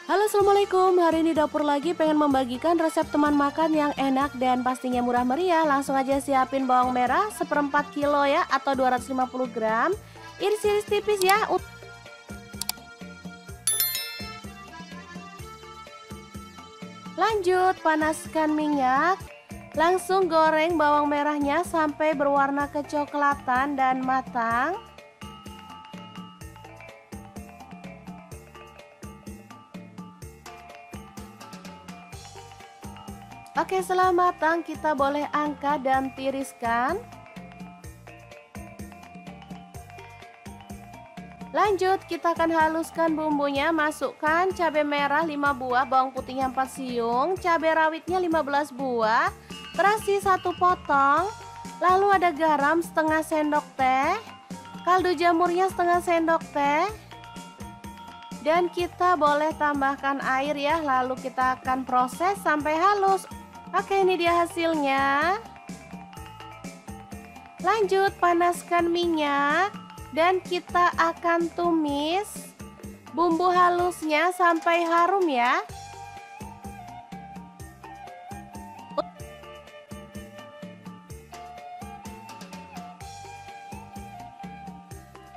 Halo, assalamualaikum. Hari ini dapur lagi pengen membagikan resep teman makan yang enak dan pastinya murah meriah. Langsung aja siapin bawang merah 1/4 kilo ya, atau 250 gram. Iris-iris tipis ya. Lanjut panaskan minyak. Langsung goreng bawang merahnya sampai berwarna kecoklatan dan matang. Oke, setelah matang kita boleh angkat dan tiriskan. Lanjut kita akan haluskan bumbunya. Masukkan cabai merah 5 buah, bawang putihnya 4 siung, cabai rawitnya 15 buah, terasi 1 potong. Lalu ada garam setengah sendok teh, kaldu jamurnya setengah sendok teh. Dan kita boleh tambahkan air ya. Lalu kita akan proses sampai halus. Oke, ini dia hasilnya. Lanjut panaskan minyak dan kita akan tumis bumbu halusnya sampai harum ya.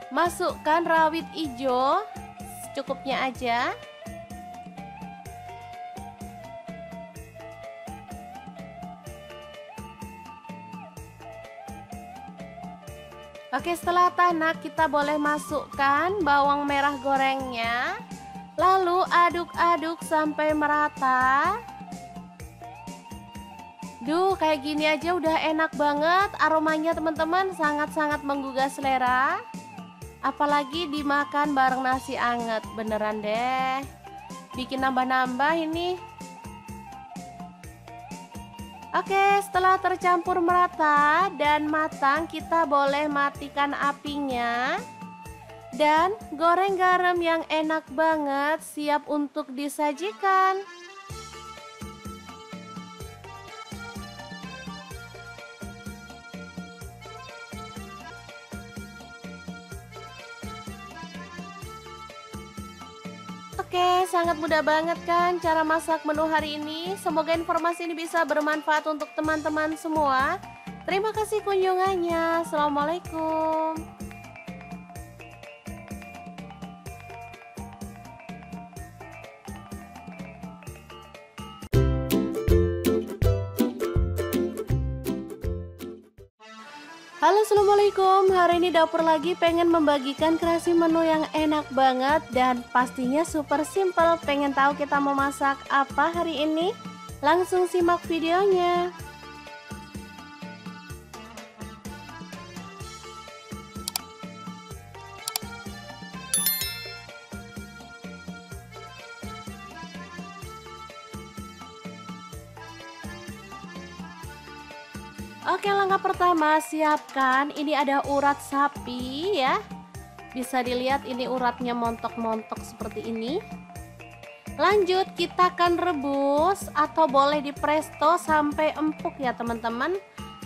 Masukkan rawit hijau secukupnya aja. Oke, setelah tanak kita boleh masukkan bawang merah gorengnya. Lalu aduk-aduk sampai merata. Duh, kayak gini aja udah enak banget. Aromanya teman-teman sangat-sangat menggugah selera. Apalagi dimakan bareng nasi anget. Beneran deh, bikin nambah-nambah ini. Oke, setelah tercampur merata dan matang, kita boleh matikan apinya. Dan goreng garam yang enak banget, siap untuk disajikan. Oke, sangat mudah banget kan cara masak menu hari ini. Semoga informasi ini bisa bermanfaat untuk teman-teman semua. Terima kasih kunjungannya. Assalamualaikum. Halo, assalamualaikum. Hari ini dapur lagi pengen membagikan kreasi menu yang enak banget dan pastinya super simple. Pengen tahu kita mau masak apa hari ini? Langsung simak videonya. Oke, langkah pertama siapkan. Ini ada urat sapi ya. Bisa dilihat ini uratnya montok-montok seperti ini. Lanjut kita akan rebus atau boleh di presto sampai empuk ya teman-teman.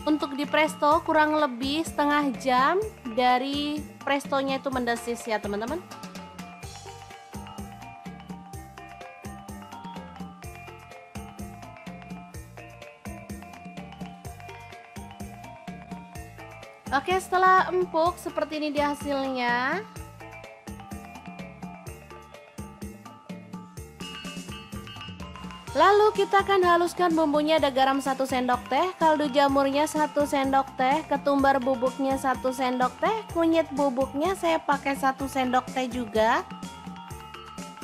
Untuk di presto kurang lebih setengah jam dari prestonya itu mendesis ya teman-teman. Oke, setelah empuk seperti ini dia hasilnya. Lalu kita akan haluskan bumbunya. Ada garam 1 sendok teh, kaldu jamurnya 1 sendok teh, ketumbar bubuknya 1 sendok teh, kunyit bubuknya saya pakai 1 sendok teh juga.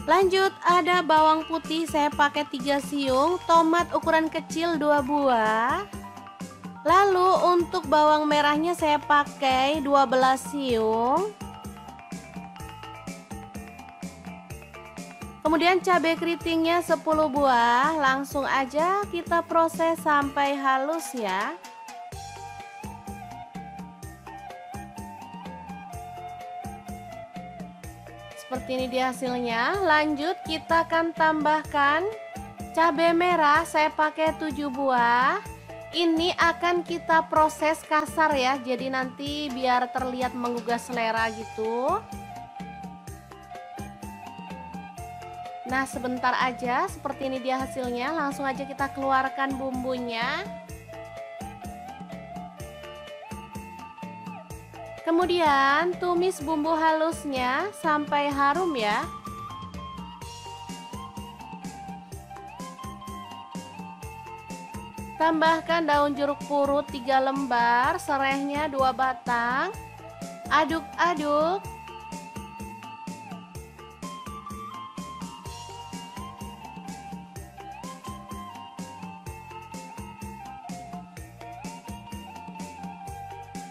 Lanjut ada bawang putih saya pakai 3 siung, tomat ukuran kecil 2 buah. Lalu untuk bawang merahnya saya pakai 12 siung. Kemudian cabai keritingnya 10 buah. Langsung aja kita proses sampai halus ya. Seperti ini dia hasilnya. Lanjut kita akan tambahkan cabai merah saya pakai 7 buah. Ini akan kita proses kasar ya, jadi nanti biar terlihat menggugah selera gitu. Nah, sebentar aja, seperti ini dia hasilnya. Langsung aja kita keluarkan bumbunya. Kemudian tumis bumbu halusnya sampai harum ya. Tambahkan daun jeruk purut 3 lembar, serehnya 2 batang. Aduk-aduk.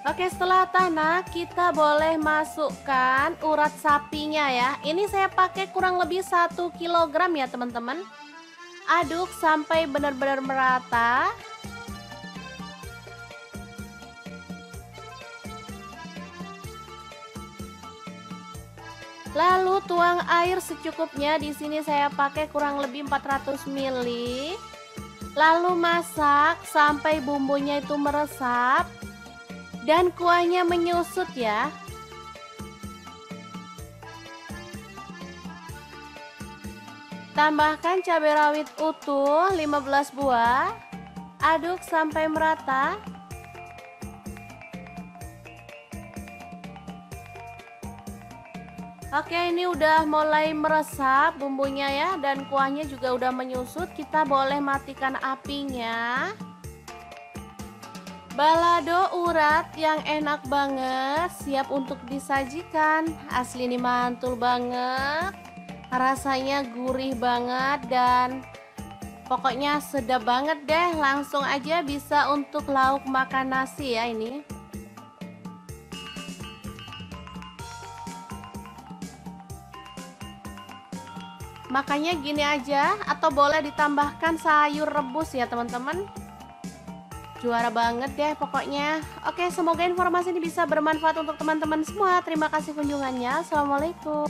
Oke, setelah tanak kita boleh masukkan urat sapinya ya. Ini saya pakai kurang lebih 1 kg ya teman-teman. Aduk sampai benar-benar merata. Lalu tuang air secukupnya. Di sini saya pakai kurang lebih 400 ml. Lalu masak sampai bumbunya itu meresap dan kuahnya menyusut ya. Tambahkan cabai rawit utuh 15 buah. Aduk sampai merata. Oke, ini udah mulai meresap bumbunya ya, dan kuahnya juga udah menyusut. Kita boleh matikan apinya. Balado urat yang enak banget, siap untuk disajikan. Asli ini mantul banget. Rasanya gurih banget dan pokoknya sedap banget deh. Langsung aja bisa untuk lauk makan nasi ya ini. Makanya gini aja, atau boleh ditambahkan sayur rebus ya teman-teman. Juara banget deh pokoknya. Oke, semoga informasi ini bisa bermanfaat untuk teman-teman semua. Terima kasih kunjungannya. Assalamualaikum.